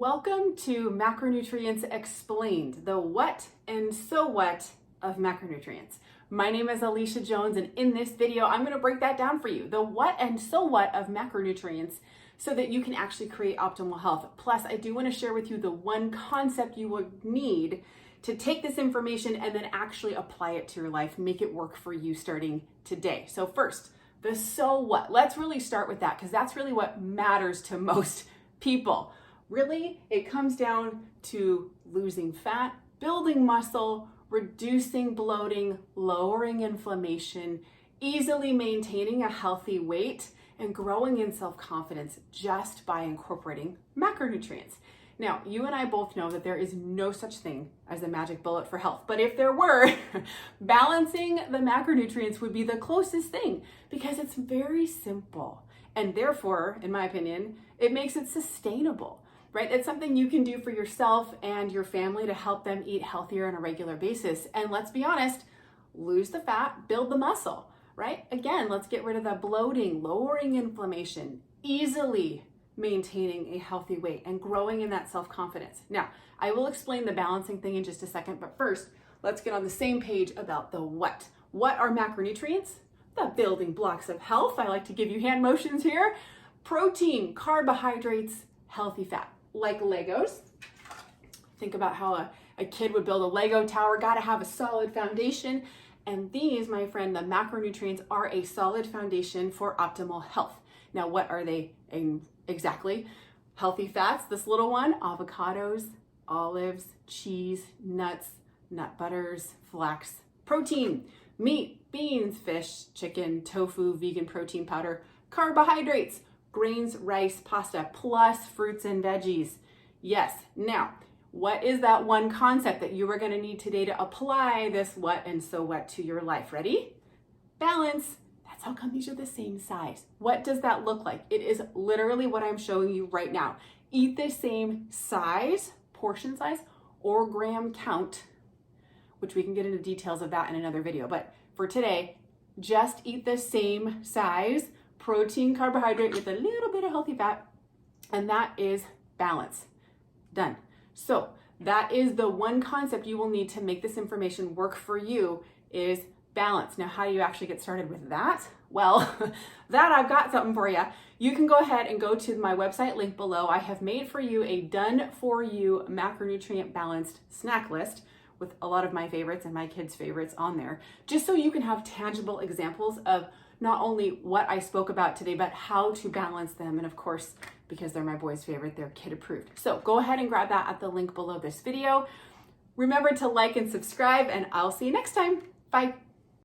Welcome to Macronutrients Explained, the what and so what of macronutrients. My name is Alicia Jones, and in this video, I'm going to break that down for you, the what and so what of macronutrients, so that you can actually create optimal health. Plus, I do want to share with you the one concept you would need to take this information and then actually apply it to your life, make it work for you starting today. So first, the so what. Let's really start with that, because that's really what matters to most people. Really, it comes down to losing fat, building muscle, reducing bloating, lowering inflammation, easily maintaining a healthy weight, and growing in self-confidence just by incorporating macronutrients. Now, you and I both know that there is no such thing as a magic bullet for health, but if there were, balancing the macronutrients would be the closest thing, because it's very simple. And therefore, in my opinion, it makes it sustainable. Right? It's something you can do for yourself and your family to help them eat healthier on a regular basis. And let's be honest, lose the fat, build the muscle, right? Again, let's get rid of the bloating, lowering inflammation, easily maintaining a healthy weight and growing in that self-confidence. Now, I will explain the balancing thing in just a second, but first, let's get on the same page about the what. What are macronutrients? The building blocks of health. I like to give you hand motions here. Protein, carbohydrates, healthy fat. Like Legos. Think about how a kid would build a Lego tower, got to have a solid foundation. And these, my friend, the macronutrients are a solid foundation for optimal health. Now, what are they exactly? Healthy fats, this little one, avocados, olives, cheese, nuts, nut butters, flax. Protein, meat, beans, fish, chicken, tofu, vegan protein powder. Carbohydrates, grains, rice, pasta, plus fruits and veggies. Yes. Now, what is that one concept that you are going to need today to apply this what and so what to your life? Ready? Balance. That's how come these are the same size. What does that look like? It is literally what I'm showing you right now. Eat the same size, portion size, or gram count, which we can get into details of that in another video. But for today, just eat the same size, protein, carbohydrate with a little bit of healthy fat, and that is balance. Done. So that is the one concept you will need to make this information work for you, is balance. Now, how do you actually get started with that? Well, that I've got something for you. You can go ahead and go to my website, link below. I have made for you a done for you macronutrient balanced snack list with a lot of my favorites and my kids' favorites on there, just so you can have tangible examples of not only what I spoke about today, but how to balance them. And of course, because they're my boys' favorite, they're kid approved. So go ahead and grab that at the link below this video. Remember to like and subscribe, and I'll see you next time. Bye.